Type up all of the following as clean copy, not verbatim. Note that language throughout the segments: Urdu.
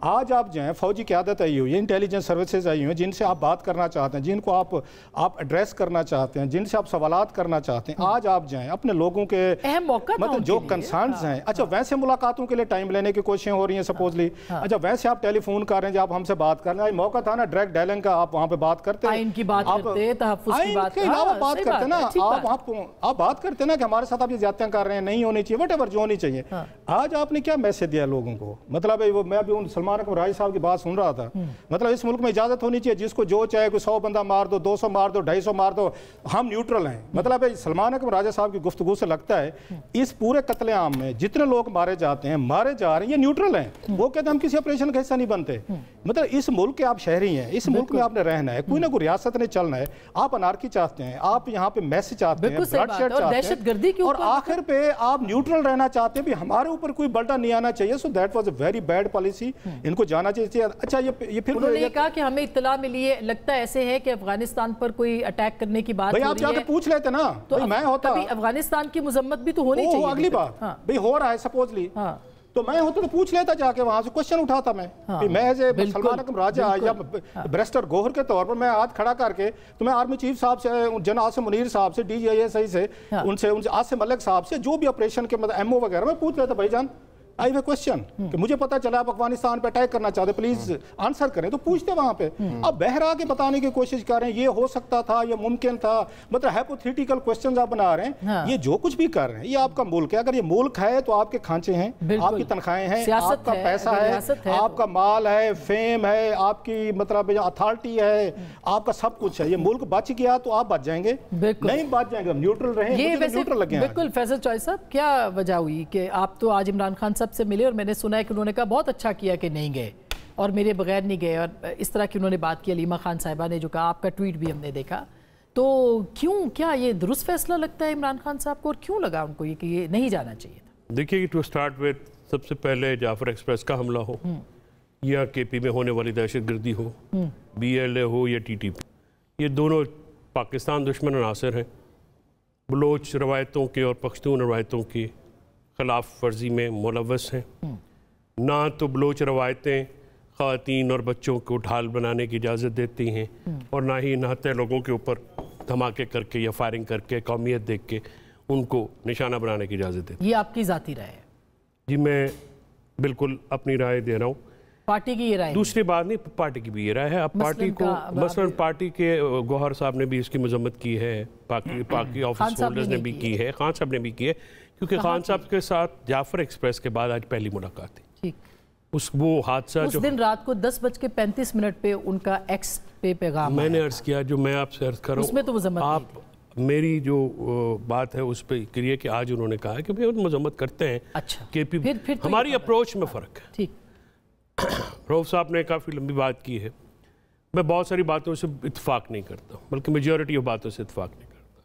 آج آپ جو ہیں فوجی قیادت آئی ہوئی ہے, انٹیلیجنس سروسز آئی ہوئی ہیں, جن سے آپ بات کرنا چاہتے ہیں, جن کو آپ ایڈریس کرنا چاہتے ہیں, جن سے آپ سوالات کرنا چاہتے ہیں. آج آپ جو ہیں اپنے لوگوں کے مطلب جو کنسرنز ہیں, اچھا ویسے ملاقاتوں کے لیے ٹائم لینے کی کوششیں ہو رہی ہیں سپوزلی, اچھا ویسے آپ ٹیلی فون کر رہے ہیں جب ہم سے بات کر رہے ہیں, موقع تھا نا ڈائریکٹ ڈائلنگ کا, آپ وہاں پہ بات کرتے ہیں, آئین کی بات کرتے ہیں, تحفظ کی بات کے علاوہ بات کرتے ہیں نا, آپ بات کرتے ہیں نا کہ ہمارے ساتھ آپ یہ زیادتیاں کر رہے ہیں, نہیں ہونی چاہیے, وٹ ایور جو ہونی چاہیے. آج آپ نے کیا میسج دیا لوگوں کو؟ مطلب میں ابھی سلمان اکرم راجی صاحب کی بات سن رہا تھا, مطلب اس ملک میں اجازت ہونی چاہیے جس کو جو چاہے, کوئی 100 بندہ مار دو, 200 مار دو, 250 مار دو, ہم نیوٹرل ہیں. مطلب سلمان اکرم راجی صاحب کی گفتگو سے لگتا ہے اس پورے قتل عام میں جتنے لوگ مارے جاتے ہیں, مارے جا رہے ہیں, یہ نیوٹرل ہیں. وہ کہتے ہیں ہم کسی آپریشن کا حصہ نہیں بنتے. مطلب اس ملک کے آپ شہری ہیں, اس ملک میں آپ نے رہنا ہے, کوئی نہ کوئی ریاست نے چلنا ہے. آپ انارکی چاہتے ہیں, آپ یہاں پہ میسج چاہتے ہیں, بلڈ شیڈ چاہتے ہیں, اور آخر پہ آپ نیوٹرل رہنا چاہتے ہیں بھی ہمارے اوپر کوئی بلڈا نہیں آنا چاہیے. So that was a very bad policy, ان کو جانا چاہیے. اچھا یہ پھر انہوں نے کہا کہ ہمیں اطلاع ملی ہے, لگتا ایسے ہے کہ افغانستان پر کوئی اٹیک کرنے کی بات ہو رہی ہے. بھئی آپ جا کے پوچھ لیتے نا, میں ہوتا افغانستان کی مذمت بھی تو ہونی چاہیے. اگلی بات بھئی ہو رہا ہے سپوزلی, تو میں ہوتا تو پوچھ لیتا جا کے وہاں سے, کوشچن اٹھاتا میں سلمان اکرم راجہ یا بریسٹر گوہر کے طور پر میں ہاتھ کھڑا کر کے, تو میں آرمی چیف صاحب سے, جنرل عاصم منیر صاحب سے, DGISI سے, ان سے عاصم ملک صاحب سے, جو بھی آپریشن کے مطلب MO وغیرہ, میں پوچھ لیتا بھائی جان آئی ہے کوشچن کہ مجھے پتا چلا آپ افغانستان پہ اٹیک کرنا چاہتے, پلیز آنسر کریں. تو پوچھتے وہاں پہ, اب بہرا کے بتانے کی کوشش کر رہے ہیں یہ ہو سکتا تھا, یہ ممکن تھا, مطلب ہائپوتھیٹیکل کوشچنز آپ بنا رہے ہیں. یہ جو کچھ بھی کر رہے ہیں یہ آپ کا ملک ہے. اگر یہ ملک ہے تو آپ کے کھانچے ہیں, آپ کی تنخواہیں ہیں, آپ کا پیسہ ہے, آپ کا مال ہے, فیم ہے, آپ کی مطلب اتھارٹی ہے, آپ کا سب کچھ ہے. یہ ملک بچ گیا تو آپ بچ جائیں گے, نہیں بچ جائیں گے, نیوٹرل رہیں. نیوٹرل لگے ہیں. بالکل. فیصل چوہے صاحب, کیا وجہ ہوئی کہ آپ تو آج عمران خان صاحب سے ملے, اور میں نے سنا ہے کہ انہوں نے کہا بہت اچھا کیا کہ نہیں گئے اور میرے بغیر نہیں گئے, اور اس طرح کی انہوں نے بات کی. علیمہ خان صاحبہ نے جو کہا, آپ کا ٹویٹ بھی ہم نے دیکھا, تو کیا یہ درست فیصلہ لگتا ہے عمران خان صاحب کو, اور کیوں لگا ان کو یہ کہ یہ نہیں جانا چاہیے تھا؟ دیکھیے, ٹو سٹارٹ وتھ, سب سے پہلے جعفر ایکسپریس کا حملہ ہو یا KP میں ہونے والی دہشت گردی ہو, BLA ہو یا TTP, یہ دونوں پاکستان دشمن عناصر ہیں. بلوچ روایتوں کے اور پختون روایتوں کی خلاف ورزی میں ملوث ہیں. نہ تو بلوچ روایتیں خواتین اور بچوں کو ڈھال بنانے کی اجازت دیتی ہیں, اور نہ ہی نہتے لوگوں کے اوپر دھماکے کر کے یا فائرنگ کر کے قومیت دیکھ کے ان کو نشانہ بنانے کی اجازت دیتی. یہ آپ کی ذاتی رائے ہے؟ جی میں بالکل اپنی رائے دے رہا ہوں. پارٹی کی یہ رائے؟ دوسری بات نہیں, پارٹی کی بھی یہ رائے ہے. اب پارٹی کو مثلاً پارٹی کے گوہر صاحب نے بھی اس کی مذمت کی ہے, باقی آفس ہولڈرز نے بھی کی ہے, خان صاحب نے بھی کی ہے, کیونکہ خان صاحب کے ساتھ جعفر ایکسپریس کے بعد آج پہلی ملاقات تھی. وہ حادثہ اس دن رات کو 10:35 پہ ان کا ایکس پہ پیغام میں نے عرض کیا, جو میں آپ سے عرض کر رہا ہوں, اس میں تو مذمت آپ میری جو بات ہے اس پہ کریے کہ آج انہوں نے کہا کہ بھئی مذمت کرتے ہیں. اچھا, ہماری اپروچ میں فرق ہے. ٹھیک. روف صاحب نے کافی لمبی بات کی ہے, میں بہت ساری باتوں سے اتفاق نہیں کرتا, بلکہ میجورٹی آف باتوں سے اتفاق نہیں کرتا.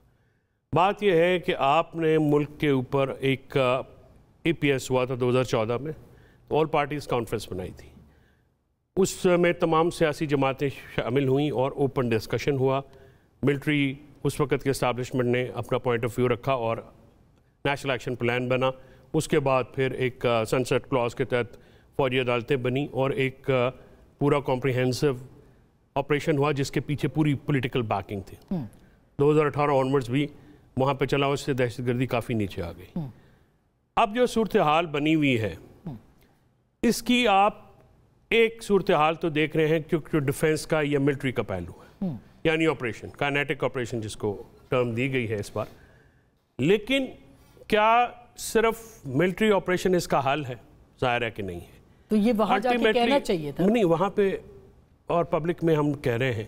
بات یہ ہے کہ آپ نے ملک کے اوپر ایک EPS ہوا تھا 2014 میں, آل پارٹیز کانفرنس بنائی تھی, اس میں تمام سیاسی جماعتیں شامل ہوئیں اور اوپن ڈسکشن ہوا. ملٹری اس وقت کے اسٹیبلشمنٹ نے اپنا پوائنٹ آف ویو رکھا اور نیشنل ایکشن پلان بنا. اس کے بعد پھر ایک سنسٹ کلاز کے تحت فوجی عدالتیں بنی اور ایک پورا کمپریہنسو آپریشن ہوا جس کے پیچھے پوری پولیٹیکل بیکنگ تھی. 2018 آنورڈز بھی وہاں پہ چلا, اس سے دہشت گردی کافی نیچے آ گئی. اب جو صورتحال بنی ہوئی ہے اس کی آپ ایک صورتحال تو دیکھ رہے ہیں کیونکہ جو ڈیفنس کا یا ملٹری کا پہلو ہے, یعنی آپریشن کائنیٹک آپریشن جس کو ٹرم دی گئی ہے اس بار. لیکن کیا صرف ملٹری آپریشن اس کا حل ہے؟ ظاہر ہے کہ نہیں ہے. تو یہ وہاں جا کے کہنا چاہیے تھا. نہیں, وہاں پہ اور پبلک میں ہم کہہ رہے ہیں,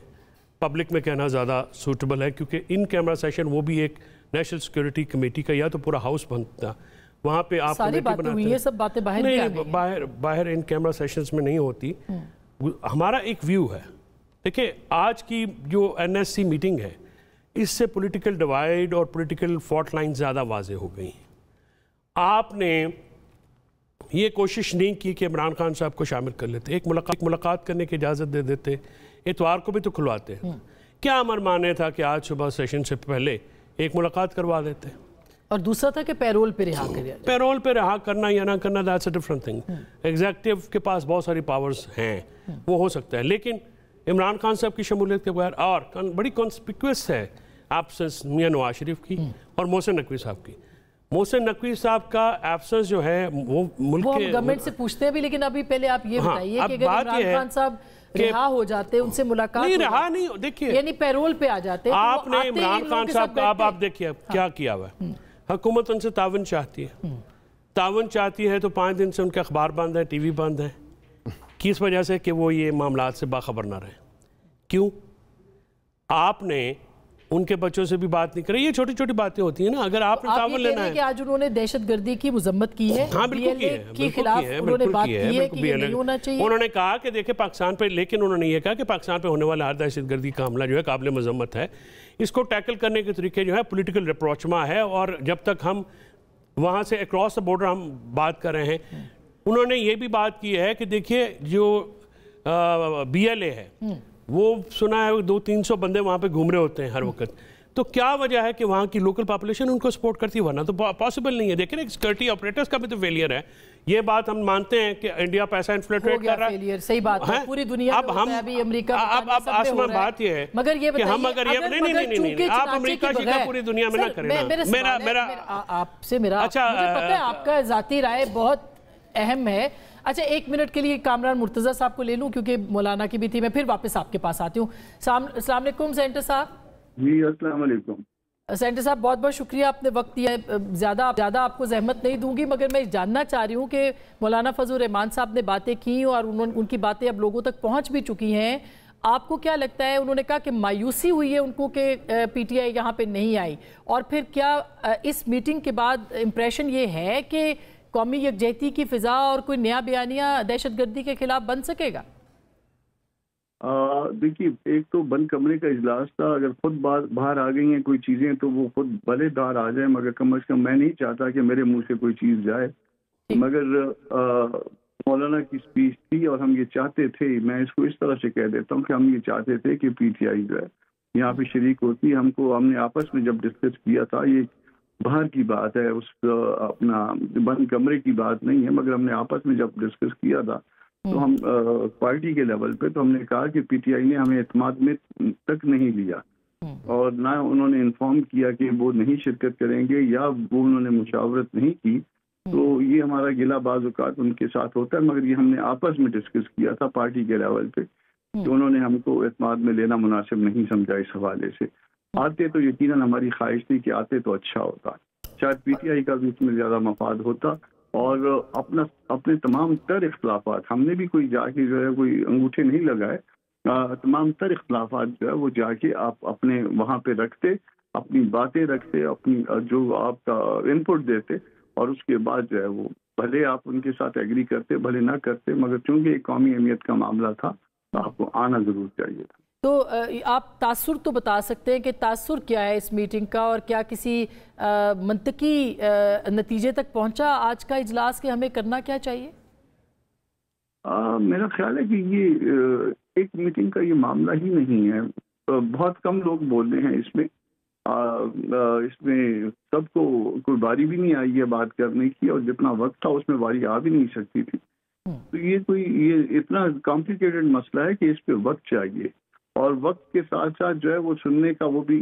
پبلک میں کہنا زیادہ سوٹیبل ہے, کیونکہ ان کیمرہ سیشن وہ بھی ایک نیشنل سیکیورٹی کمیٹی کا یا تو پورا ہاؤس بنتا, وہاں پہ آپ ساری باتیں ہوئی ہیں, سب باتیں باہر نہیں, باہر ان کیمرہ سیشنز میں نہیں ہوتی. ہمارا ایک ویو ہے. دیکھیں, آج کی جو NSC میٹنگ ہے اس سے پولیٹیکل ڈیوائیڈ اور پولیٹیکل فالٹ لائن زیادہ واضح ہو گئی ہیں. آپ نے یہ کوشش نہیں کی کہ عمران خان صاحب کو شامل کر لیتے, ایک ملاقات کرنے کی اجازت دے دیتے, اتوار کو بھی تو کھلواتے. کیا امر مانے تھا کہ آج صبح سیشن سے پہلے ایک ملاقات کروا دیتے؟ اور دوسرا تھا کہ پیرول پہ رہا کرے. پیرول پہ رہا کرنا یا نہ کرنا that's a different thing. Executive کے پاس بہت ساری پاورز ہیں, وہ ہو سکتا ہے, لیکن عمران خان صاحب کی شمولیت کے بغیر, اور بڑی کانسپیکوس ہے ایبسنس میاں نواز شریف کی اور محسن نقوی صاحب کی. محسن نقوی صاحب کا ایبسنس جو ہے وہ ملک کے گورنمنٹ سے پوچھتے ہیں بھی, لیکن ابھی پہلے آپ یہ بتائیے کہ اگر عمران خان صاحب رہا ہو جاتے, ان سے ملاقات نہیں رہا نہیں, دیکھیے یعنی پیرول پہ آ جاتے, آپ نے عمران خان صاحب کا اب آپ دیکھیے کیا کیا ہوا ہے. حکومت ان سے تعاون چاہتی ہے, تعاون چاہتی ہے تو 5 دن سے ان کے اخبار بند ہے, ٹی وی بند ہے. کس وجہ سے؟ کہ وہ یہ معاملات سے باخبر نہ رہے. کیوں؟ آپ نے ان کے بچوں سے بھی بات نہیں کری. یہ چھوٹی چھوٹی باتیں ہوتی ہیں نا. اگر آپ نے تعاون لینا ہے کہ آج انہوں نے دہشت گردی کی مذمت کی ہے, ہاں بالکل کی ہے, کے خلاف انہوں نے بات کی ہے کہ یہ نہیں ہونا چاہیے. انہوں نے کہا کہ دیکھیں پاکستان پہ, لیکن انہوں نے یہ کہا کہ پاکستان پہ ہونے والا ہر دہشت گردی کا حملہ جو ہے قابل مذمت ہے. اس کو ٹیکل کرنے کے طریقے جو ہے پولیٹیکل ریپروچما ہے, اور جب تک ہم وہاں سے اکراس دا بارڈر ہم بات کر رہے ہیں. انہوں نے یہ بھی بات کی ہے کہ دیکھیے جو بی ایل اے ہے وہ سنا ہے 200-300 بندے وہاں پہ گھوم رہے ہوتے ہیں ہر وقت. تو کیا وجہ ہے کہ وہاں کی لوکل پاپولیشن ان کو سپورٹ کرتی ہے؟ ورنہ تو پاسبل نہیں ہے. دیکھیں ایک سیکورٹی آپریٹرز کا بھی تو فیلئر ہے. یہ بات ہم مانتے ہیں کہ انڈیا پیسہ انفلٹریٹ کر رہا ہے, صحیح بات ہے, پوری دنیا میں ہوتا ہے, ابھی امریکہ اب آسمان بات یہ ہے مگر یہ کہ ہم اگر یہ نہیں آپ امریکہ شکا پوری دنیا میں نہ کریں. میرا آپ سے میرا مجھے پتہ ہے آپ کا ذاتی رائے بہت اہم ہے. اچھا 1 منٹ کے لیے کامران مرتضیٰ صاحب کو لے لوں کیونکہ مولانا کی بھی تھی, میں پھر واپس آپ کے پاس آتی ہوں. السلام علیکم سینٹر صاحب. جی السلام علیکم سینٹر صاحب, بہت بہت شکریہ آپ نے وقت دیا ہے. زیادہ آپ کو زحمت نہیں دوں گی, مگر میں جاننا چاہ رہی ہوں کہ مولانا فضل الرحمان صاحب نے باتیں کی اور ان کی باتیں اب لوگوں تک پہنچ بھی چکی ہیں. آپ کو کیا لگتا ہے؟ انہوں نے کہا کہ مایوسی ہوئی ہے ان کو کہ پی ٹی آئی یہاں پہ نہیں آئی, اور پھر کیا اس میٹنگ کے بعد امپریشن یہ ہے کہ قومی یکجہتی کی فضا اور کوئی نیا بیانیہ دہشت گردی کے خلاف بن سکے گا؟ دیکھیے, ایک تو بند کمرے کا اجلاس تھا. اگر خود باہر آ گئی ہیں کوئی چیزیں تو وہ خود بھلے دار آ جائیں, مگر کم از کم میں نہیں چاہتا کہ میرے منہ سے کوئی چیز جائے. مگر مولانا کی اسپیچ تھی اور ہم یہ چاہتے تھے, میں اس کو اس طرح سے کہہ دیتا ہوں کہ ہم یہ چاہتے تھے کہ پی ٹی آئی جو ہے یہاں پہ شریک ہوتی. ہم نے آپس میں جب ڈسکس کیا تھا, یہ باہر کی بات ہے, اس اپنا بند کمرے کی بات نہیں ہے, مگر ہم نے آپس میں جب ڈسکس کیا تھا تو ہم پارٹی کے لیول پہ تو ہم نے کہا کہ پی ٹی آئی نے ہمیں اعتماد میں تک نہیں لیا, اور نہ انہوں نے انفارم کیا کہ وہ نہیں شرکت کریں گے, یا وہ انہوں نے مشاورت نہیں کی. تو یہ ہمارا گلہ بعض اوقات ان کے ساتھ ہوتا ہے, مگر یہ ہم نے آپس میں ڈسکس کیا تھا پارٹی کے لیول پہ کہ انہوں نے ہم کو اعتماد میں لینا مناسب نہیں سمجھا. اس حوالے سے آتے تو یقیناً ہماری خواہش تھی کہ آتے تو اچھا ہوتا, شاید پی ٹی آئی کا بھی اس میں زیادہ مفاد ہوتا, اور اپنے تمام تر اختلافات, ہم نے بھی کوئی جا کے جو ہے کوئی انگوٹھے نہیں لگائے, تمام تر اختلافات جو ہے وہ جا کے آپ اپنے وہاں پہ رکھتے, اپنی باتیں رکھتے, اپنی جو آپ کا ان پٹ دیتے, اور اس کے بعد جو ہے وہ بھلے آپ ان کے ساتھ ایگری کرتے بھلے نہ کرتے, مگر چونکہ ایک قومی اہمیت کا معاملہ تھا تو آپ کو آنا ضرور چاہیے تھا. تو آپ تاثر تو بتا سکتے ہیں کہ تاثر کیا ہے اس میٹنگ کا, اور کیا کسی منطقی نتیجے تک پہنچا آج کا اجلاس کہ ہمیں کرنا کیا چاہیے؟ میرا خیال ہے کہ یہ ایک میٹنگ کا یہ معاملہ ہی نہیں ہے. بہت کم لوگ بول رہے ہیں اس میں سب کو کوئی باری بھی نہیں آئی ہے بات کرنے کی, اور جتنا وقت تھا اس میں باری آ بھی نہیں سکتی تھی. تو یہ اتنا کمپلیکیٹڈ مسئلہ ہے کہ اس پہ وقت چاہیے, اور وقت کے ساتھ ساتھ جو ہے وہ سننے کا وہ بھی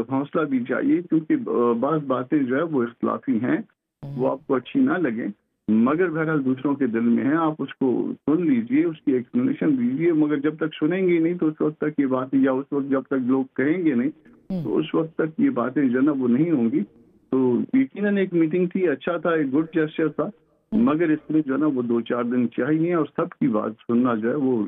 حوصلہ بھی چاہیے, کیونکہ بعض باتیں جو ہے وہ اختلافی ہیں, وہ آپ کو اچھی نہ لگیں, مگر بہرحال دوسروں کے دل میں ہیں. آپ اس کو سن لیجئے, اس کی ایکسپلینیشن دیجیے, مگر جب تک سنیں گے نہیں تو اس وقت تک یہ باتیں, یا اس وقت جب تک لوگ کہیں گے نہیں تو اس وقت تک یہ باتیں جو ہے نا وہ نہیں ہوں گی. تو یقیناً ایک میٹنگ تھی, اچھا تھا, ایک گڈ جسچر تھا, مگر اس میں جو ہے نا وہ 2-4 دن چاہیے, اور سب کی بات سننا جو ہے وہ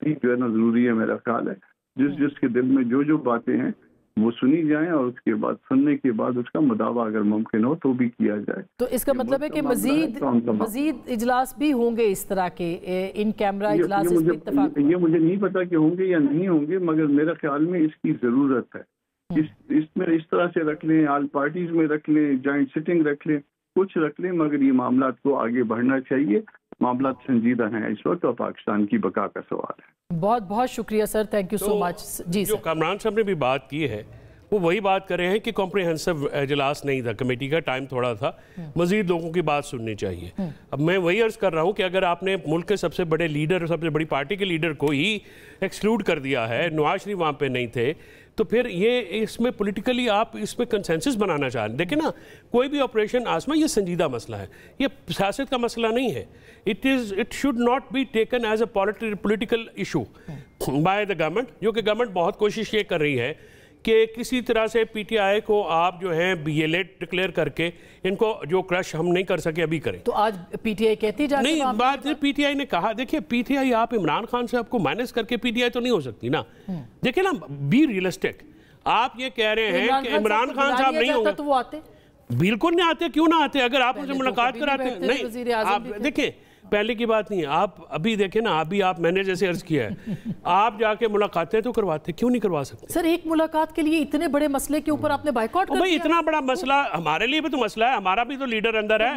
جو ہے نا ضروری ہے. میرا خیال ہے جس کے دل میں جو باتیں ہیں وہ سنی جائیں, اور اس کے بعد سننے کے بعد اس کا مداوع اگر ممکن ہو تو بھی کیا جائے. تو اس کا مطلب ہے کہ مزید اجلاس بھی ہوں گے اس طرح کے ان کیمرہ اجلاس؟ یہ مجھے نہیں پتا کہ ہوں گے یا نہیں ہوں گے, مگر میرا خیال میں اس کی ضرورت ہے. اس میں اس طرح سے رکھ لیں, آل پارٹیز میں رکھ لیں, جوائنٹ سٹنگ رکھ لیں, کچھ رکھ لیں, مگر یہ معاملات کو آگے بڑھنا چاہیے. معاملات سنجیدہ ہیں اس وقت, اور پاکستان کی بقا کا سوال ہے. بہت بہت شکریہ سر, تھینک یو سو مچ. جی جو کامران صاحب نے بھی بات کی ہے وہ وہی بات کر رہے ہیں کہ کمپریہنسو اجلاس نہیں تھا کمیٹی کا، ٹائم تھوڑا تھا، مزید لوگوں کی بات سننی چاہیے. اب میں وہی عرض کر رہا ہوں کہ اگر آپ نے ملک کے سب سے بڑے لیڈر، سب سے بڑی پارٹی کے لیڈر کو ہی ایکسکلوڈ کر دیا ہے، نواز شریف وہاں پہ نہیں تھے، تو پھر یہ اس میں پولیٹیکلی آپ اس میں کنسنسس بنانا چاہ رہے ہیں. دیکھیں نا، کوئی بھی آپریشن آسما یہ سنجیدہ مسئلہ ہے، یہ سیاست کا مسئلہ نہیں ہے. It should not be taken as a political issue by the government، جو کہ گورنمنٹ بہت کوشش یہ کر رہی ہے کہ کسی طرح سے پی ٹی آئی کو آپ جو ہیں یہ لیٹ ڈکلیئر کر کے ان کو جو کرش ہم نہیں کر سکے ابھی کریں. تو آج پی ٹی آئی کہتی جا رہی ہے نہیں، بات پی ٹی آئی نے کہا، دیکھیں پی ٹی آئی آپ عمران خان سے آپ کو مائنس کر کے پی ٹی آئی تو نہیں ہو سکتی نا. دیکھیں نا، بی ریئلسٹک. آپ یہ کہہ رہے ہیں کہ عمران خان صاحب نہیں ہوں گے تو وہ آتے؟ بالکل نہیں آتے. کیوں نہ آتے؟ اگر آپ ان سے ملاقات کراتے ہیں. نہیں، آپ دیکھیں پہلے کی بات نہیں ہے. آپ ابھی دیکھیں نا، ابھی آپ میں نے جیسے عرض کیا ہے، آپ جا کے ملاقاتیں تو کرواتے، کیوں نہیں کروا سکتے؟ سر ایک ملاقات کے لیے اتنے بڑے مسئلے کے اوپر آپ نے بائیکاٹ کر دیا. اتنا بڑا مسئلہ ہمارے لیے بھی تو مسئلہ ہے، ہمارا بھی تو لیڈر اندر ہے،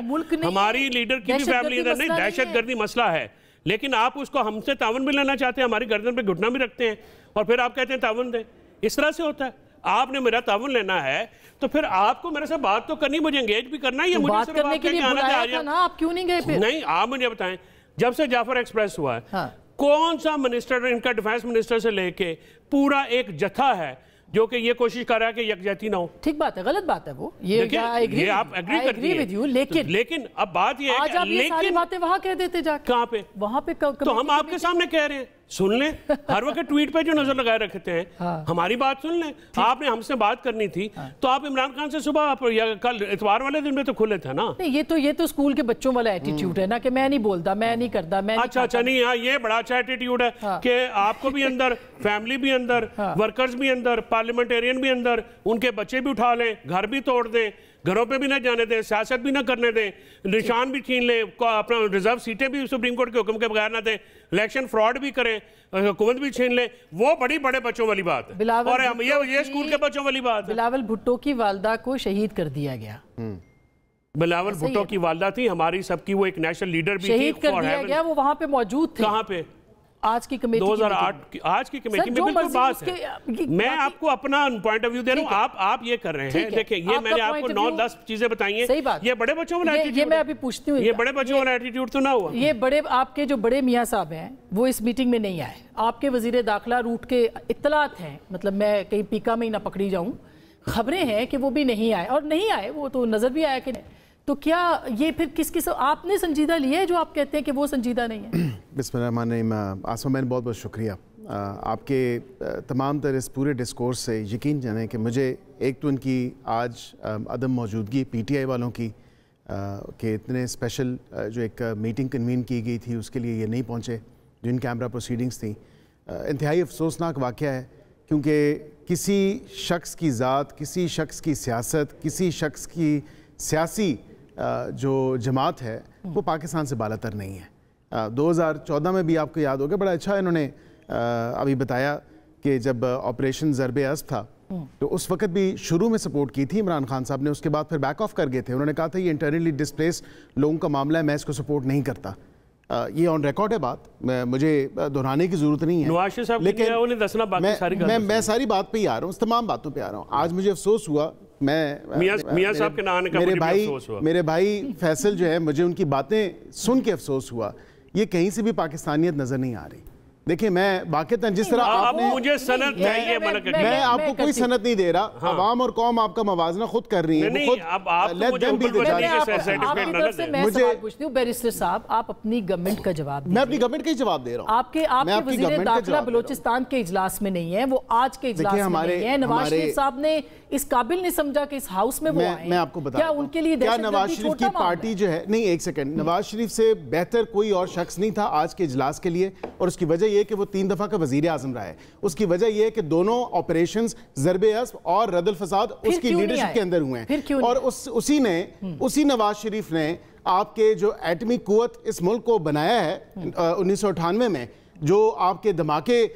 ہماری لیڈر کی بھی فیملی اندر نہیں. دہشت گردی مسئلہ ہے، لیکن آپ اس کو ہم سے تعاون بھی لینا چاہتے ہیں، ہماری گردن پہ گھٹنا بھی رکھتے ہیں، اور پھر آپ کہتے ہیں تعاون دیں. اس طرح سے ہوتا ہے. آپ نے میرا تعاون لینا ہے تو پھر آپ کو میرے سے بات تو کرنی، مجھے انگیج بھی کرنا ہے. یہ بات کرنے کے لیے بلایا تھا نا، آپ کیوں نہیں گئے پھر؟ نہیں، آپ مجھے بتائیں، جب سے جعفر ایکسپریس ہوا ہے، کون سا منسٹر، ان کا ڈیفینس منسٹر سے لے کے پورا ایک جتھا ہے جو کہ یہ کوشش کر رہا ہے کہ یکجہتی نہ ہو؟ ٹھیک بات ہے، غلط بات ہے وہ. یہ آپ ایگری کرتی ہیں، لیکن اب بات یہ ہے کہ آپ یہ ساری باتیں وہاں کہہ دیتے جا کے. کہاں پہ؟ وہاں پہ. تو ہم آپ کے سامنے کہہ رہے ہیں، سن لیں. ہر وقت ٹویٹ پہ جو نظر لگائے رکھتے ہیں، ہماری بات سن لیں. آپ نے ہم سے بات کرنی تھی تو آپ عمران خان سے صبح یا کل اتوار والے دن میں تو کھلے تھے نا. نہیں، یہ تو اسکول کے بچوں والا ایٹیٹیوڈ ہے نا کہ میں نہیں بولتا، میں نہیں کرتا، میں اچھا نہیں. ہاں، یہ بڑا اچھا ایٹیٹیوڈ ہے کہ آپ کو بھی اندر، فیملی بھی اندر، ورکرز بھی اندر، پارلیمنٹیرین بھی اندر، ان کے بچے بھی اٹھا لیں، گھر بھی توڑ دیں، گھروں پہ بھی نہ جانے دیں، سیاست بھی نہ کرنے دیں، نشان بھی چھین لیں، اپنا ریزرو سیٹیں بھی سپریم کورٹ کے حکم کے بغیر نہ دیں، الیکشن فراڈ بھی کریں، حکومت بھی چھین لیں. وہ بڑے بچوں والی بات ہے، اور یہ اسکول کے بچوں والی بات ہے. بلاول بھٹو کی والدہ کو شہید کر دیا گیا. بلاول بھٹو کی والدہ تھی ہماری سب کی، وہ ایک نیشنل لیڈر بھی تھی. شہید کر دیا گیا، وہ وہاں پہ موجود تھے. کہاں پہ؟ آج کی کمیٹی 2008 آج کی کمیٹی میں بالکل بات ہے. میں آپ کو اپنا پوائنٹ آف ویو دے رہا ہوں، آپ یہ کر رہے ہیں. دیکھیں، یہ میں نے آپ کو 9-10 چیزیں بتائی ہیں. یہ بڑے بچوں والا ایٹیٹیوڈ، یہ میں ابھی پوچھتی ہوں، یہ بڑے بچوں والا ایٹیٹیوڈ تو نہ ہوا. یہ بڑے آپ کے جو بڑے میاں صاحب ہیں وہ اس میٹنگ میں نہیں آئے. آپ کے وزیر داخلہ روٹ کے اطلاعات ہیں، مطلب میں کہیں پیکا میں ہی نہ پکڑی جاؤں، خبریں ہیں کہ وہ بھی نہیں آئے، اور نہیں آئے وہ تو نظر بھی آیا کہ تو کیا یہ پھر کس آپ نے سنجیدہ لیا ہے جو آپ کہتے ہیں کہ وہ سنجیدہ نہیں ہے؟ بسم اللہ الرحمن الرحیم. آسما بہن، بہت بہت شکریہ آپ کے تمام تر اس پورے ڈسکورس سے. یقین جانیں کہ مجھے ایک تو ان کی آج عدم موجودگی پی ٹی آئی والوں کی کہ اتنے اسپیشل جو ایک میٹنگ کنوین کی گئی تھی اس کے لیے یہ نہیں پہنچے، جو ان کیمرہ پروسیڈنگز تھیں، انتہائی افسوسناک واقعہ ہے. کیونکہ کسی شخص کی ذات، کسی شخص کی سیاست، کسی شخص کی سیاسی جو جماعت ہے وہ پاکستان سے بالا تر نہیں ہے. 2014 میں بھی آپ کو یاد ہوگا، بڑا اچھا انہوں نے ابھی بتایا کہ جب آپریشن ضرب اسب تھا تو اس وقت بھی شروع میں سپورٹ کی تھی عمران خان صاحب نے، اس کے بعد پھر بیک آف کر گئے تھے. انہوں نے کہا تھا یہ انٹرنلی ڈسپلیس لوگوں کا معاملہ ہے، میں اس کو سپورٹ نہیں کرتا. یہ آن ریکارڈ ہے بات، مجھے دہرانے کی ضرورت نہیں ہے. لیکن میں ساری بات پہ ہی آ رہا ہوں، تمام باتوں پہ آ رہا ہوں. آج مجھے افسوس ہوا، میاں صاحب کے نام کا میرے بھائی فیصل جو ہے، مجھے ان کی باتیں سن کے افسوس ہوا. یہ کہیں سے بھی پاکستانیت نظر نہیں آ رہی. دیکھیں، میں واقعتاً جس طرح آپ نے، مجھے سند چاہیے، میں آپ کو کوئی سند نہیں دے رہا. عوام اور قوم آپ کا موازنہ خود کر رہی ہے. بیرسٹر صاحب، آپ اپنی گورنمنٹ کا جواب، میں اپنی گورنمنٹ کا ہی جواب دے رہا ہوں. آپ کے وزیر داخلہ بلوچستان کے اجلاس میں نہیں ہے، وہ آج کے اجلاس میں نہیں ہے. نواز شریف صاحب نے اس قابل نہیں سمجھا کہ اس ہاؤس میں وہ آئیں. میں آپ کو بتا دوں، کیا نواز شریف کی پارٹی جو ہے، نہیں ایک سیکنڈ، نواز شریف سے بہتر کوئی اور شخص نہیں تھا آج کے اجلاس کے لیے. اور اس کی وجہ یہ کہ وہ 3 دفعہ کا وزیر اعظم رہا ہے. اس کی وجہ یہ کہ دونوں آپریشنز ضرب اسب اور رد الفساد اس کی لیڈرشپ کے اندر ہوئے ہیں. اور اسی نواز شریف نے آپ کے جو ایٹمی قوت اس ملک کو بنایا ہے 1998 میں، جو آپ کے دھماکے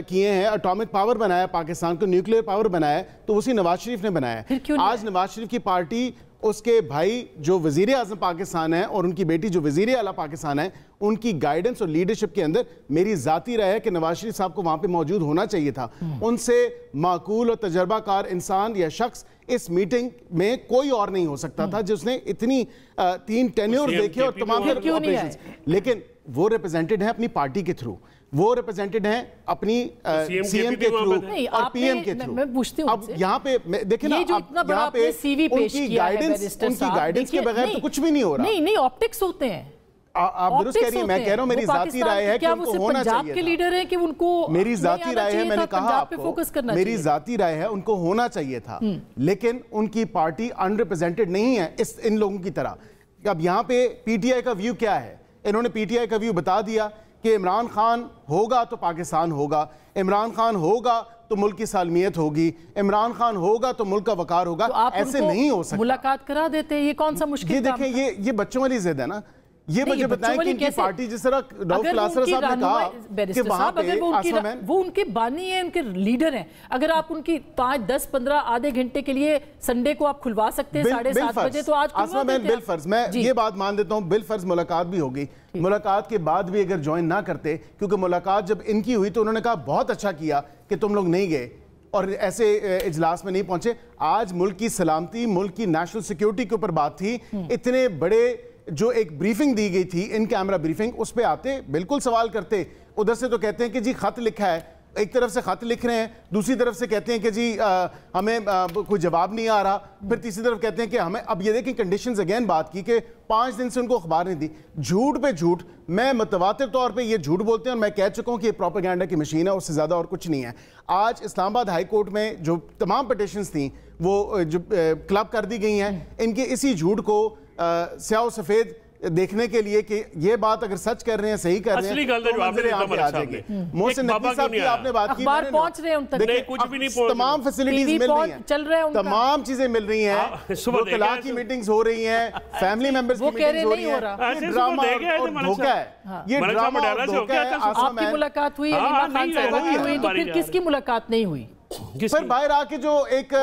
کیے ہیں، اٹامک پاور بنایا پاکستان کو، نیوکلیئر پاور بنایا ہے، تو اسی نواز شریف نے بنایا ہے. آج نواز شریف کی پارٹی اس کے بھائی جو وزیر اعظم پاکستان ہے اور ان کی بیٹی جو وزیر اعلیٰ پاکستان ہے، ان کی گائیڈنس اور لیڈرشپ کے اندر میری ذاتی رائے ہے کہ نواز شریف صاحب کو وہاں پہ موجود ہونا چاہیے تھا. ان سے معقول اور تجربہ کار انسان یا شخص اس میٹنگ میں کوئی اور نہیں ہو سکتا تھا جس نے اتنی 3 ٹینیور دیکھے اور تمام آپریشنز. لیکن وہ ریپرزینٹڈ ہیں اپنی پارٹی کے تھرو، وہ ریپرزینٹڈ ہیں اپنی سی ایم کے تھرو اور پی ایم کے تھرو. اب یہاں پہ دیکھیں نا، یہاں پہ ان کی گائیڈنس کے بغیر تو کچھ بھی نہیں ہو رہا. نہیں آپٹکس ہوتے ہیں. آپ درست کہہ رہی ہیں، میں کہہ رہا ہوں میری ذاتی رائے ہے کہ ان کو ہونا چاہیے کے لیڈر ہیں کہ ان کو میری ذاتی رائے ہے، میں نے کہا آپ کو میری ذاتی رائے ہے ان کو ہونا چاہیے تھا، لیکن ان کی پارٹی ان ریپرزینٹڈ نہیں ہے ان لوگوں کی طرح. اب یہاں پہ پی ٹی آئی کا ویو کیا ہے؟ انہوں نے پی ٹی آئی کا ویو بتا دیا کہ عمران خان ہوگا تو پاکستان ہوگا، عمران خان ہوگا تو ملک کی سالمیت ہوگی، عمران خان ہوگا تو ملک کا وقار ہوگا. ایسے نہیں ہو سکتا. ملاقات کرا دیتے، یہ کون سا مشکل یہ دیکھیں، یہ بچوں والی ضد ہے نا. یہ مجھے بتائیں کہ ان کی پارٹی جس طرح رؤف کلاسرا صاحب نے کہا کہ وہاں پہ وہ ان کے بانی ہیں، ان کے لیڈر ہیں، اگر آپ ان کی 5 10 15 آدھے گھنٹے کے لیے سنڈے کو آپ کھلوا سکتے ہیں 7:30 بجے، تو آج آسما میں بالفرض میں یہ بات مان دیتا ہوں، بالفرض ملاقات بھی ہوگی، ملاقات کے بعد بھی اگر جوائن نہ کرتے، کیونکہ ملاقات جب ان کی ہوئی تو انہوں نے کہا بہت اچھا کیا کہ تم لوگ نہیں گئے اور ایسے اجلاس میں نہیں پہنچے. آج ملک کی سلامتی، ملک کی نیشنل سیکیورٹی کے اوپر بات تھی، اتنے بڑے جو ایک بریفنگ دی گئی تھی ان کیمرہ بریفنگ، اس پہ آتے بالکل سوال کرتے. ادھر سے تو کہتے ہیں کہ جی خط لکھا ہے، ایک طرف سے خط لکھ رہے ہیں، دوسری طرف سے کہتے ہیں کہ جی ہمیں کوئی جواب نہیں آ رہا، پھر تیسری طرف کہتے ہیں کہ ہمیں. اب یہ دیکھیں کنڈیشنز اگین بات کی کہ 5 دن سے ان کو اخبار نہیں دی. جھوٹ پہ جھوٹ، میں متواتر طور پہ یہ جھوٹ بولتے ہیں اور میں کہہ چکا ہوں کہ یہ پروپیگنڈا کی مشین ہے، اس سے زیادہ اور کچھ نہیں ہے. آج اسلام آباد ہائی کورٹ میں جو تمام پٹیشنز تھیں وہ جو کلب کر دی گئی ہیں، ان کے اسی جھوٹ کو سیاہ و سفید دیکھنے کے لیے کہ یہ بات اگر سچ کر رہے ہیں، صحیح کر رہے ہیں، تو منظر عام پہ آ جائیں گے. محسن نقوی صاحب کی آپ نے بات کی، اخبار پہنچ رہے ہیں ان تک، تمام فیسلٹیز مل رہی ہیں، تمام چیزیں مل رہی ہیں، وکلاء کی میٹنگز ہو رہی ہیں، فیملی ممبرز کی میٹنگز ہو رہی ہیں. یہ ڈرامہ اور دھوکہ ہے، یہ ڈرامہ اور دھوکہ ہے. آپ کی ملاقات ہوئی علیمہ خان صاحبہ کی ہوئی، تو پھر کس کی ملاقات نہیں ہوئی؟ پھر باہر آ کے جو ایک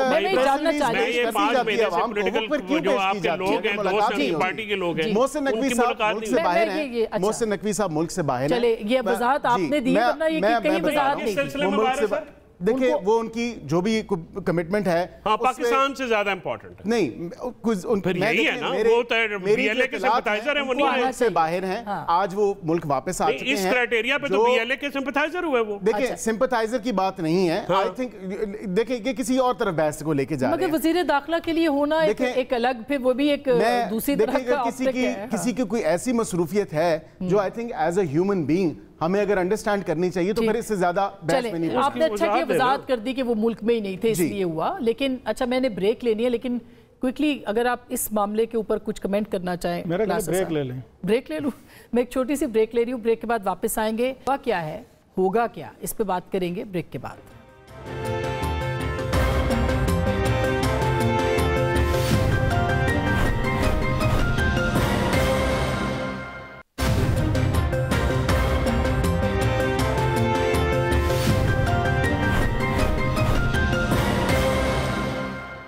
محسن نقوی صاحب ملک سے باہر ہیں، محسن نقوی صاحب ملک سے باہر ہیں. چلے یہ وضاحت آپ نے دی، ورنہ یہ کہیں وضاحت نہیں دی. دیکھیں وہ ان کی جو بھی کمٹمنٹ ہے پاکستان سے زیادہ امپورٹنٹ نہیں، پھر یہی ہے نا، وہ بی ایل اے کے سمپتھائزر ہیں، وہ نہیں سے باہر ہیں. آج وہ ملک واپس آ چکے ہیں. اس کرائٹیریا پہ تو بی ایل اے کے سمپتھائزر ہوئے. وہ دیکھیں سمپتھائزر کی بات نہیں ہے، آئی تھنک دیکھیں کہ کسی اور طرف بحث کو لے کے جا رہے ہیں. مگر وزیر داخلہ کے لیے ہونا ایک الگ، پھر وہ بھی ایک دوسری طرح کا آپٹک ہے. کسی کی کوئی ایسی مصروفیت ہے جو I think as a human being ہمیں اگر انڈرسٹینڈ کرنی چاہیے تو پھر اس سے زیادہ بحث میں نہیں. آپ نے اچھا کہ وضاحت کر دی کہ وہ ملک میں ہی نہیں تھے اس لیے ہوا. لیکن اچھا میں نے بریک لینی ہے، لیکن کوئکلی اگر آپ اس معاملے کے اوپر کچھ کمنٹ کرنا چاہیں. بریک لے لیں. بریک لے لوں، میں ایک چھوٹی سی بریک لے رہی ہوں، بریک کے بعد واپس آئیں گے. ہوا کیا ہے، ہوگا کیا، اس پہ بات کریں گے بریک کے بعد.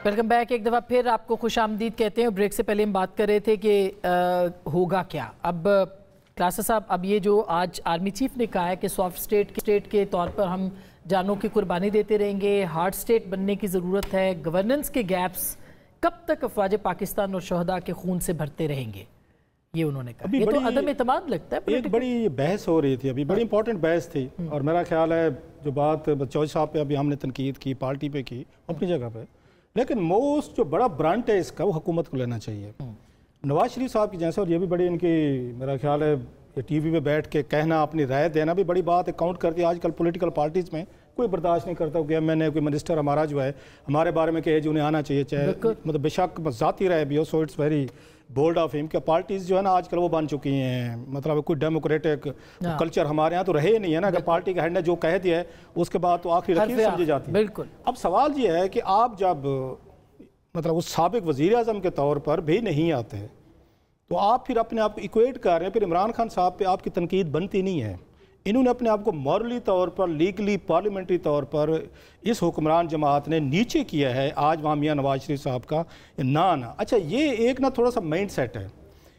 Welcome back. ایک دفعہ پھر آپ کو خوش آمدید کہتے ہیں. بریک سے پہلے ہم بات کر رہے تھے کہ ہوگا کیا. اب کلاسر صاحب، اب یہ جو آج آرمی چیف نے کہا ہے کہ سافٹ اسٹیٹ کے طور پر ہم جانوں کی قربانی دیتے رہیں گے، ہارڈ اسٹیٹ بننے کی ضرورت ہے، گورننس کے گیپس کب تک افواج پاکستان اور شہداء کے خون سے بھرتے رہیں گے، یہ انہوں نے کہا. یہ تو عدم اعتماد لگتا ہے. ایک بڑی بحث ہو رہی تھی ابھی، بڑی امپورٹنٹ بحث تھی، اور میرا خیال ہے جو بات چوہدری صاحب پہ ابھی ہم نے تنقید کی، پارٹی پہ کی، اپنی جگہ پہ، لیکن موسٹ جو بڑا برانٹ ہے اس کا وہ حکومت کو لینا چاہیے. نواز شریف صاحب کی جیسے، اور یہ بھی بڑی ان کی میرا خیال ہے ٹی وی پہ بیٹھ کے کہنا، اپنی رائے دینا بھی بڑی بات ہے، کاؤنٹ کرتی ہے. آج کل پولیٹیکل پارٹیز میں کوئی برداشت نہیں کرتا کہ ایم این اے کوئی منسٹر ہمارا جو ہے ہمارے بارے میں کہے جو انہیں آنا چاہیے، چاہے مطلب بے شک ذاتی رائے بھی ہو. So it's very bold of him کہ پارٹیز جو ہے نا آج کل وہ بن چکی ہیں، مطلب کوئی ڈیموکریٹک کلچر ہمارے ہاں تو رہے ہی نہیں ہے نا. اگر پارٹی کا ہیڈ نے جو کہہ دیا ہے اس کے بعد تو آخری لکیر سمجھی جاتی ہے. بالکل. اب سوال یہ ہے کہ آپ جب مطلب اس سابق وزیر اعظم کے طور پر بھی نہیں آتے تو آپ پھر اپنے آپ کو ایکویٹ کر رہے ہیں، پھر عمران خان صاحب پہ آپ کی تنقید بنتی نہیں ہے. انہوں نے اپنے آپ کو مورلی طور پر لیگلی پارلیمنٹری طور پر اس حکمران جماعت نے نیچے کیا ہے آج وہاں میاں نواز شریف صاحب کا نا. اچھا یہ ایک نا تھوڑا سا مائنڈ سیٹ ہے.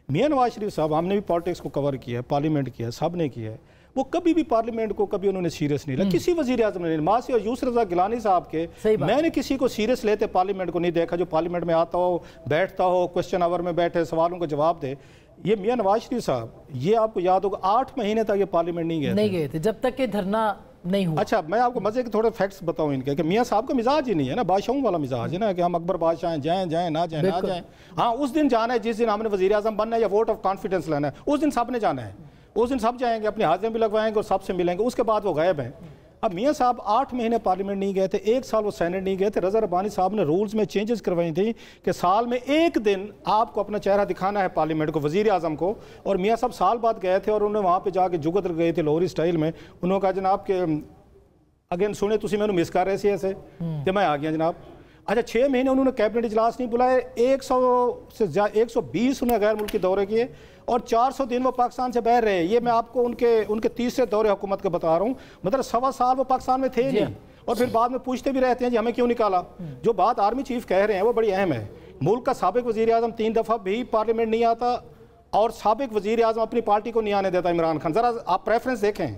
میاں نواز شریف صاحب ہم نے بھی پالیٹکس کو کور کیا ہے, پارلیمنٹ کیا ہے, سب نے کیا ہے, وہ کبھی بھی پارلیمنٹ کو کبھی انہوں نے سیریس نہیں لیا. کسی وزیر اعظم نے ماسی اور یوسف رضا گیلانی صاحب کے میں نے کسی کو سیریس لیتے پارلیمنٹ کو نہیں دیکھا جو پارلیمنٹ میں آتا ہو, بیٹھتا ہو, کوسچن آور میں بیٹھے سوالوں کو جواب دے. یہ میاں نواز شریف صاحب, یہ آپ کو یاد ہوگا 8 مہینے تک یہ پارلیمنٹ نہیں گئے تھے جب تک کہ دھرنا نہیں ہوا. اچھا میں آپ کو مزے کے تھوڑے فیکٹس بتاؤں ان کے کہ میاں صاحب کا مزاج ہی نہیں ہے نا, بادشاہوں والا مزاج ہے نا کہ ہم اکبر بادشاہ ہیں, جائیں نہ جائیں. ہاں اس دن جانا ہے جس دن ہم نے وزیر اعظم بننا ہے یا ووٹ آف کانفیڈنس لینا ہے, اس دن سب نے جانا ہے. اس دن سب جائیں گے, اپنے حاضریں بھی لگوائیں گے اور سب سے ملیں گے, اس کے بعد وہ غائب ہیں. اب میاں صاحب 8 مہینے پارلیمنٹ نہیں گئے تھے, 1 سال وہ سینٹ نہیں گئے تھے. رضا ربانی صاحب نے رولز میں چینجز کروائی تھی کہ سال میں 1 دن آپ کو اپنا چہرہ دکھانا ہے پارلیمنٹ کو, وزیر اعظم کو. اور میاں صاحب سال بعد گئے تھے اور انہوں نے وہاں پہ جا کے جگت گئے تھے لاہوری سٹائل میں. انہوں نے کہا جناب کہ اگین سنے تسی میں مس کر رہے سی ایسے کہ میں آ گیا جناب. اچھا 6 مہینے انہوں نے کیبنٹ اجلاس نہیں بلائے, 120 انہیں غیر ملکی دورے کیے اور 400 دن وہ پاکستان سے باہر رہے. یہ میں آپ کو ان کے تیسرے دورے حکومت کے بتا رہا ہوں. مطلب 1.25 سال وہ پاکستان میں تھے نہیں, اور پھر بعد میں پوچھتے بھی رہتے ہیں جی ہمیں کیوں نکالا. جو بات آرمی چیف کہہ رہے ہیں وہ بڑی اہم ہے. ملک کا سابق وزیر اعظم 3 دفعہ بھی پارلیمنٹ نہیں آتا اور سابق وزیر اعظم اپنی پارٹی کو نہیں آنے دیتا عمران خان. ذرا آپ پریفرنس دیکھیں,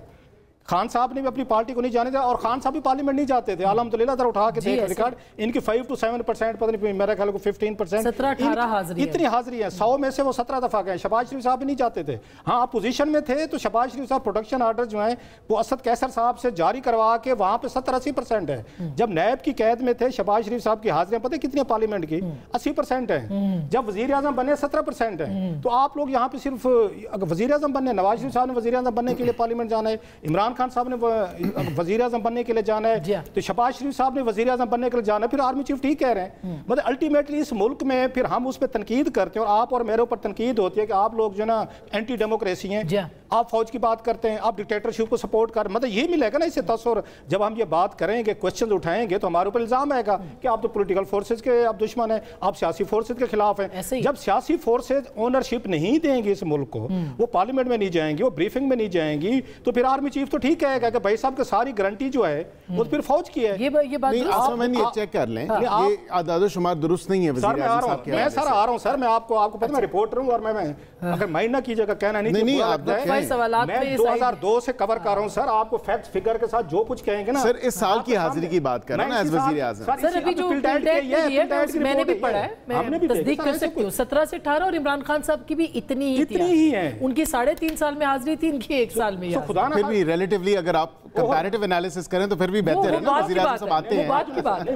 خان صاحب نے بھی اپنی پارٹی کو نہیں جانے دیا اور خان صاحب بھی پارلیمنٹ نہیں جاتے تھے. الحمدللہ ذرا اٹھا کے دیکھ ریکارڈ ان کی 5 to 7%, پتہ نہیں میرا خیال کو 15%, 17-18 حاضری اتنی حاضری ہے. 100 میں سے وہ 17 دفعہ گئے. شہباز شریف صاحب بھی نہیں جاتے تھے. ہاں اپوزیشن میں تھے تو شہباز شریف صاحب پروڈکشن آرڈر جو ہیں وہ اسد کیسر صاحب سے جاری کروا کے وہاں پہ 70-80% ہے. جب نیب کی قید میں تھے شہباز شریف صاحب کی حاضریاں پتہ کتنی پارلیمنٹ کی 80% ہیں. جب وزیر اعظم بنے 17% ہیں. تو آپ لوگ یہاں پہ صرف وزیر اعظم بننے, نواز شریف صاحب نے وزیر اعظم بننے کے لیے پارلیمنٹ جانا ہے, عمران خان صاحب نے وزیر اعظم بننے کے لیے جانا ہے, تو شہباز شریف صاحب نے وزیر اعظم بننے کے لیے جانا ہے. پھر آرمی چیف ٹھیک کہہ رہے ہیں. مطلب الٹیمیٹلی اس ملک میں پھر ہم اس پہ تنقید کرتے ہیں اور آپ اور میرے اوپر تنقید ہوتی ہے کہ آپ لوگ جو نا اینٹی ڈیموکریسی ہیں, آپ فوج کی بات کرتے ہیں, آپ ڈکٹیٹرشپ کو سپورٹ کر, مطلب یہ ملے گا نا اس سے تصور. جب ہم یہ بات کریں گے, کوسچنز اٹھائیں گے تو ہمارے اوپر الزام آئے گا کہ آپ تو پولیٹیکل فورسز کے آپ دشمن ہیں, آپ سیاسی فورسز کے خلاف ہیں. جب سیاسی فورسز اونرشپ نہیں دیں گی اس ملک کو, وہ پارلیمنٹ میں نہیں جائیں گی, وہ بریفنگ میں نہیں جائیں گی, تو پھر آرمی چیف تو ٹھیک کہے گا کہ بھائی صاحب کی ساری گارنٹی جو ہے وہ پھر فوج کی ہے. یہ بات یہ چیک کر لیں, یہ اعداد و شمار درست نہیں ہے. سر میں آ رہا ہوں, میں سر آ رہا ہوں سر, میں آپ کو پتہ میں رپورٹر ہوں اور میں اگر مائنڈ نہ کیجیے گا کہنا نہیں, میں 2002 سے کور کر رہا ہوں سر. آپ کو فیکٹ فگر کے ساتھ جو کچھ کہیں گے نا سر, اس سال کی حاضری کی بات کر رہا ہوں ایز وزیر اعظم. سر ابھی جو میں نے بھی پڑھا ہے, میں تصدیق کر سکتی ہوں 17 سے 18, اور عمران خان صاحب کی بھی اتنی ہی ہے. ان کی 3.5 سال میں حاضری تھی, ان کی 1 سال میں. پھر بھی ریلیٹیولی اگر آپ کمپیریٹیو انالیسس کریں تو پھر بھی بہتر ہے نا, وزیر اعظم صاحب آتے ہیں.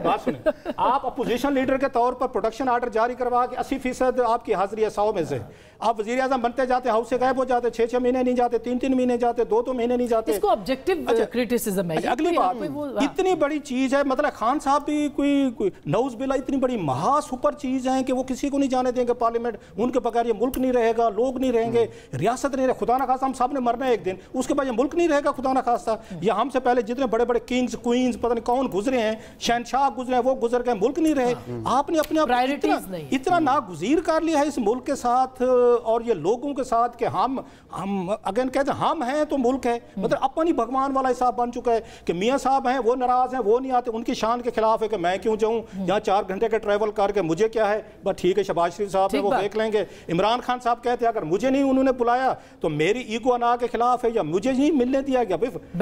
بات سنیں, آپ اپوزیشن لیڈر کے طور پر پروڈکشن آرڈر جاری کروا کے 80% آپ کی حاضری ہے 100 میں سے. آپ وزیر اعظم بنتے جاتے, ہاؤس سے غائب ہو جاتے, 6 مہینے نہیں جاتے, 3 مہینے جاتے, 2 مہینے نہیں جاتے. اس کو آبجیکٹیو کرٹیسزم ہے. اگلی بات, اتنی بڑی چیز ہے, مطلب خان صاحب بھی کوئی نعوذ باللہ اتنی بڑی مہا سپر چیز ہے کہ وہ کسی کو نہیں جانے دیں گے پارلیمنٹ. ان کے بغیر یہ ملک نہیں رہے گا, لوگ نہیں رہیں گے, ریاست نہیں رہے. خدا نہ خواستہ ہم سب نے مرنا ہے ایک دن, اس کے بعد یہ ملک نہیں رہے گا خدا نہ خواستہ. یہ ہم سے پہلے جتنے بڑے بڑے کنگز کوئنز پتہ نہیں کون گزرے ہیں, شہنشاہ گزرے ہیں, وہ گزر گئے, ملک نہیں رہے. آپ نے اپنے اتنا ناگزیر کر لیا ہے اس ملک کے ساتھ اور یہ لوگوں کے ساتھ کہ ہم اگین کہتے ہیں ہم ہیں تو ملک ہے. مطلب اپنی بھگوان والا حساب بن چکا ہے کہ میاں صاحب ہیں وہ ناراض ہیں, وہ نہیں آتے, ان کی شان کے خلاف ہے کہ میں کیوں جاؤں یہاں 4 گھنٹے کے ٹریول کر کے, مجھے کیا ہے, بس ٹھیک ہے شہباز شریف صاحب ہیں وہ دیکھ لیں گے. عمران خان صاحب کہتے ہیں اگر مجھے نہیں انہوں نے بلایا تو میری ایگو انا کے خلاف ہے یا مجھے نہیں ملنے دیا گیا.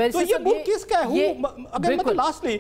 تو یہ ملک کس کا ہے؟ اگر مطلب lastly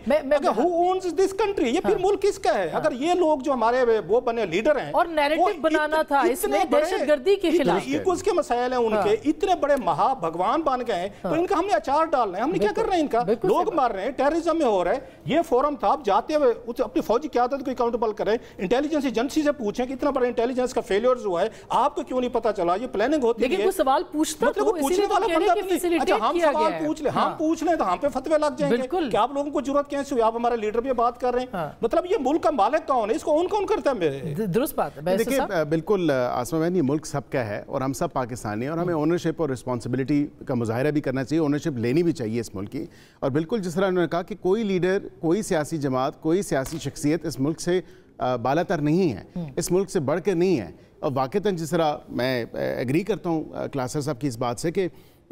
who owns this country, یہ پھر ملک کس کا ہے؟ اگر یہ لوگ جو ہمارے وہ بنے لیڈر ہیں اور نیریٹو بنانا تھا اس میں دہشت گردی کے خلاف, ایگوز کے مسائل ہیں ان کے, اتنے بڑے مہا بھگوان بن گئے ہیں, تو ان کا ہم نے اچار ڈالنا ہے. ہم نے کیا کر رہے ہیں, ان کا لوگ مار رہے ہیں, ٹیررزم میں ہو رہا ہے. یہ فورم تھا, آپ جاتے ہوئے اپنی فوجی قیادت کو اکاؤنٹیبل کریں, انٹیلیجنس ایجنسی سے پوچھیں کہ اتنا بڑا انٹیلیجنس کا فیلیئرز ہوا ہے, آپ کو کیوں نہیں پتا چلا؟ یہ پلاننگ ہوتی ہے. لیکن وہ سوال پوچھتا تو پوچھنے والا بندہ نہیں. اچھا ہم سوال پوچھ لیں, ہم پوچھ لیں تو ہم پہ فتوے لگ جائیں گے کہ آپ لوگوں کو ضرورت کیسے ہوئی, آپ ہمارے لیڈر بھی بات کر رہے ہیں. مطلب یہ ملک کا مالک کون ہے, اس کو کون کرتا ہے؟ میرے درست بات ہے. دیکھیں بالکل آسما بہن, یہ ملک سب کا ہے اور ہم سب پاکستانی ہیں اور ہمیں اونرشپ اور رسپانسبلٹی کا مظاہرہ بھی کرنا چاہیے, اونرشپ لینی بھی چاہیے اس ملک کی. اور بالکل جس طرح انہوں نے کہا کہ کوئی لیڈر, کوئی سیاسی جماعت, کوئی سیاسی شخصیت اس ملک سے بالاتر نہیں ہے, اس ملک سے بڑھ کے نہیں ہے. اور واقعتاً جس طرح میں ایگری کرتا ہوں کلاسر صاحب کی اس بات سے کہ